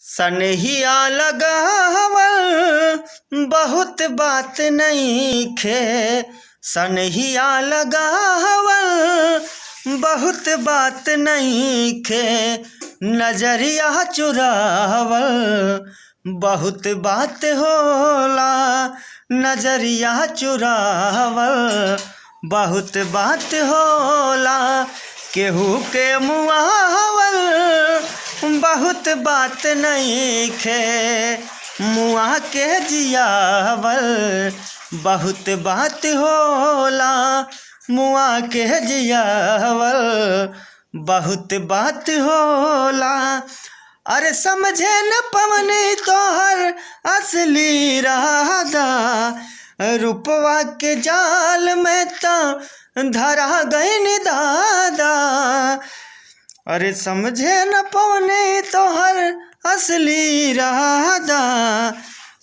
सनहिया लगावल बहुत बात नइखे। सनहिया लगावल बहुत बात नइखे। नजरिया चुरावल बहुत बात होला। नजरिया चुरावल बहुत बात होला। केहू के मुआवल बहुत बात नइखे। मुआ के जियावल बहुत बात होला। मुआ के जियावल बहुत बात होला। अरे समझे न पवनी तोहर असली इरादा। रूपवा के जाल में तो धरा गईन दादा। अरे समझे न पवनी तोहर असली इरादा।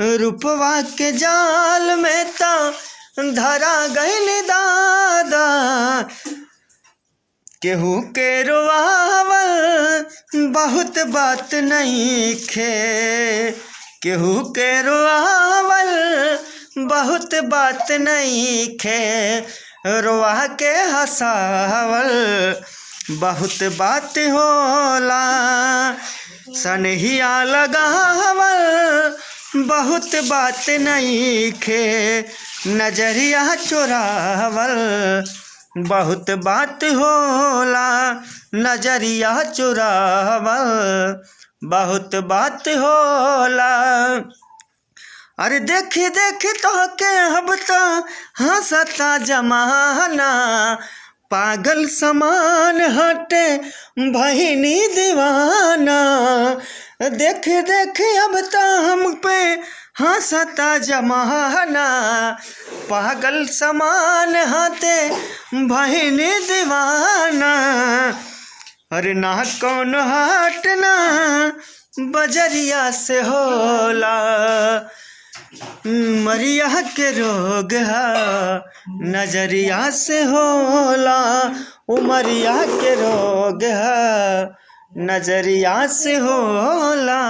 रूपवा के जाल में तो धरा गईन दादा। केहू के रोआवल बहुत बात नइखे। केहू के रोआवल बहुत बात नइखे। रोआ के हंसावल बहुत बात होला। सनहिया लगावल बहुत बात नइखे। नजरिया चुरावल बहुत बात होला। नजरिया चुरावल बहुत बात होला। अरे देखी देखी तोहके अब तो हंसता जमाना। पागल समान हटे भईनी दीवाना। देख देख अब तो हम पे हंसता जमाना। पागल समान हटे भईनी दीवाना। अरे ना कौन हटना बजरिया से होला। मरिया के रोग है नजरिया से होला। उमरिया के रोग है नजरिया से होला।